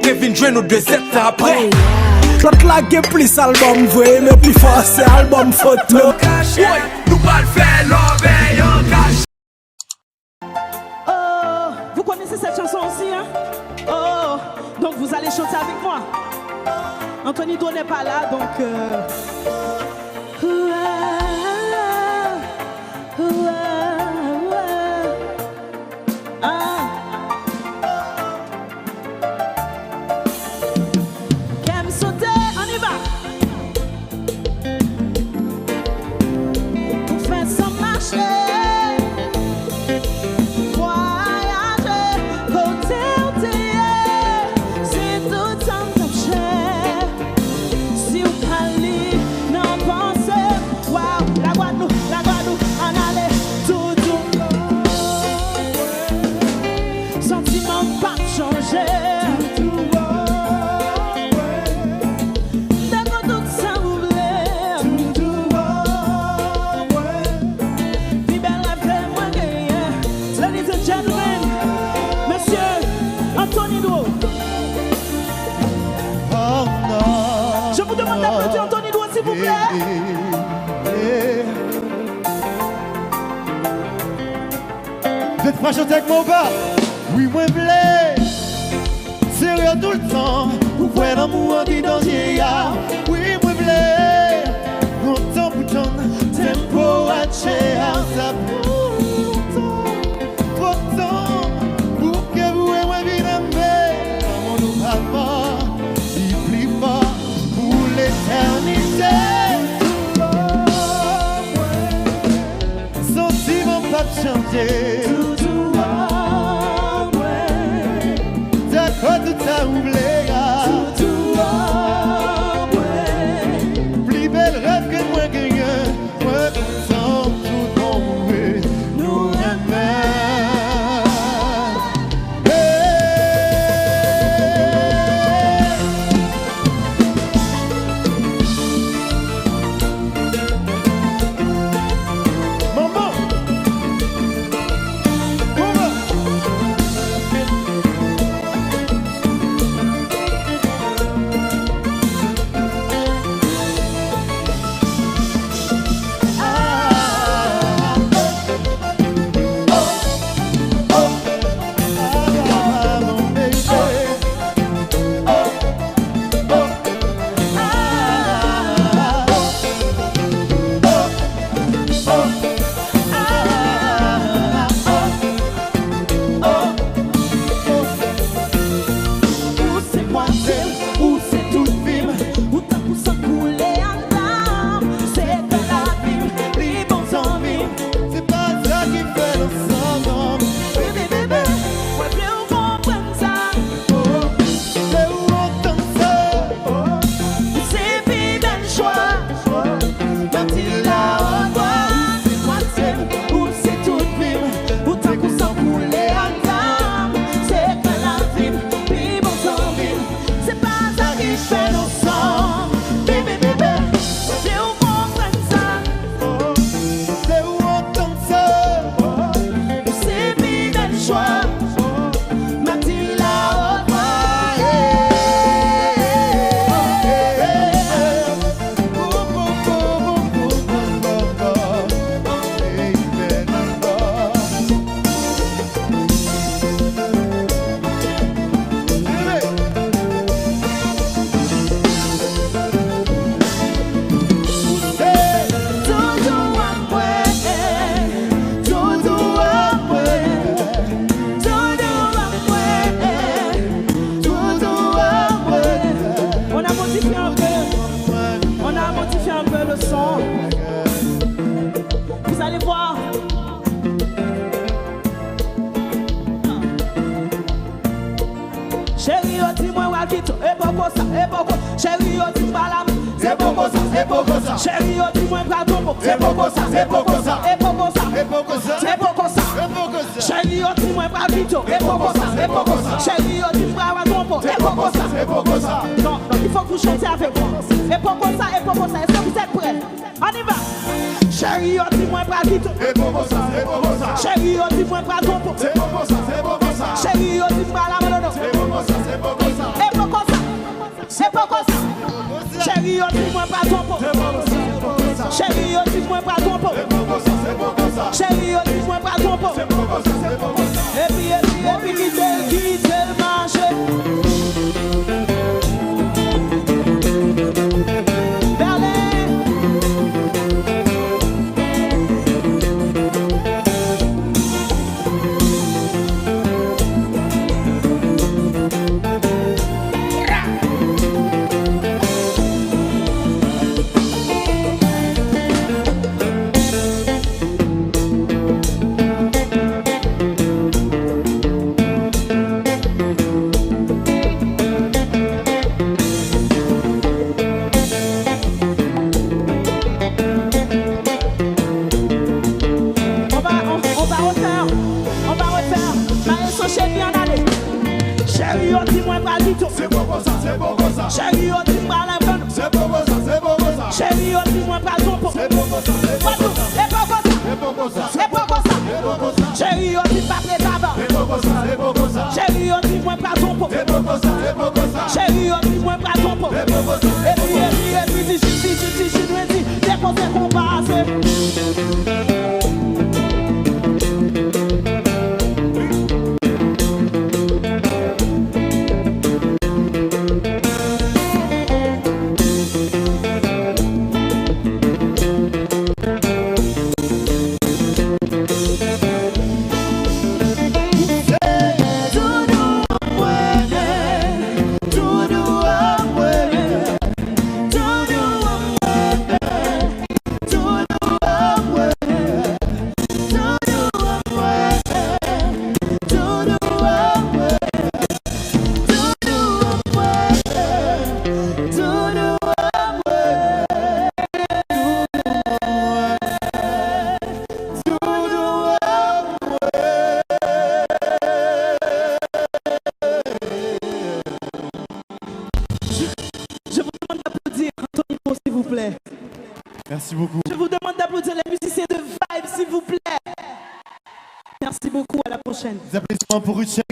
Kevin Joue nous 2 7 après. L'autre là qui plus album vrai, mais plus fort c'est album photo. Nous pas le faire l'envers en cache. Oh, vous connaissez cette chanson aussi, hein? Oh, donc vous allez chanter avec moi. Anthony Do n'est pas là, donc... Qu'aime sauter, on y va. On fait sans marcher. Voyager, côté au théâtre, c'est tout temps de cher. Si vous parlez, n'en pensez. Waouh, la Guadeloupe, en aller tout doux. Sentiment pas changer. Anthony Do. Oh non. Je vous demande d'applaudir Anthony Do, s'il vous plaît. Vous êtes pas chanter avec mon gars? Oui, moi, blé. Sérieux tout le temps. Vous voyez l'amour qui danger. Oui, moi, blé. Longtemps pour ton tempo à chez ça. Sentiment pas de chanter. D'accord, tout a oublié. Plus belle rêve que moi gagne. Moi content tout mon mourir. Nous Chérie, tu m'as c'est beaucoup ça, c'est beaucoup ça. Chérie, dis-moi pas ton c'est beaucoup ça, c'est beaucoup ça, c'est beaucoup ça, c'est beaucoup ça, c'est beaucoup ça, c'est beaucoup ça. Chérie, dis-moi pas vite, c'est beaucoup ça, c'est beaucoup ça. Chérie, dis-moi pas ton c'est beaucoup ça, c'est beaucoup ça. Non, il faut que vous chantiez avec moi. C'est beaucoup ça, c'est beaucoup ça. Est-ce que vous êtes prêts? On y va. Chérie, dis-moi pas vite, c'est beaucoup ça, c'est beaucoup ça. Chérie, dis-moi pas ton c'est beaucoup ça, c'est beaucoup ça. Chérie, dis-moi la melodie, c'est beaucoup ça, c'est beaucoup ça. Chérie, yo, dis-moi pas ton pot. Chérie, yo, dis-moi pas ton pot. Et puis, quitte le marché. Chérie, yo, dis-moi pas du tout. C'est bon comme ça, c'est bon comme ça. Chérie, yo, dis-moi la bonne. C'est bon comme ça, c'est bon comme ça. Chérie, yo, dis-moi pas ton pot. C'est bon comme ça, c'est bon comme ça. C'est bon comme ça. C'est bon comme ça. C'est bon comme ça. C'est bon comme ça. Chérie, yo, dis pas les tabac. C'est bon comme ça, c'est bon comme ça. Chérie, yo, dis-moi pas ton pot. C'est bon comme ça, c'est bon comme ça. Chérie, yo, dis-moi pas ton pot. C'est bon comme ça. Et puis, dis, des conseils qu'on passe. Merci beaucoup. Je vous demande d'applaudir les musiciens de Vibe, s'il vous plaît. Merci beaucoup, à la prochaine. Des applaudissements pour Ruth.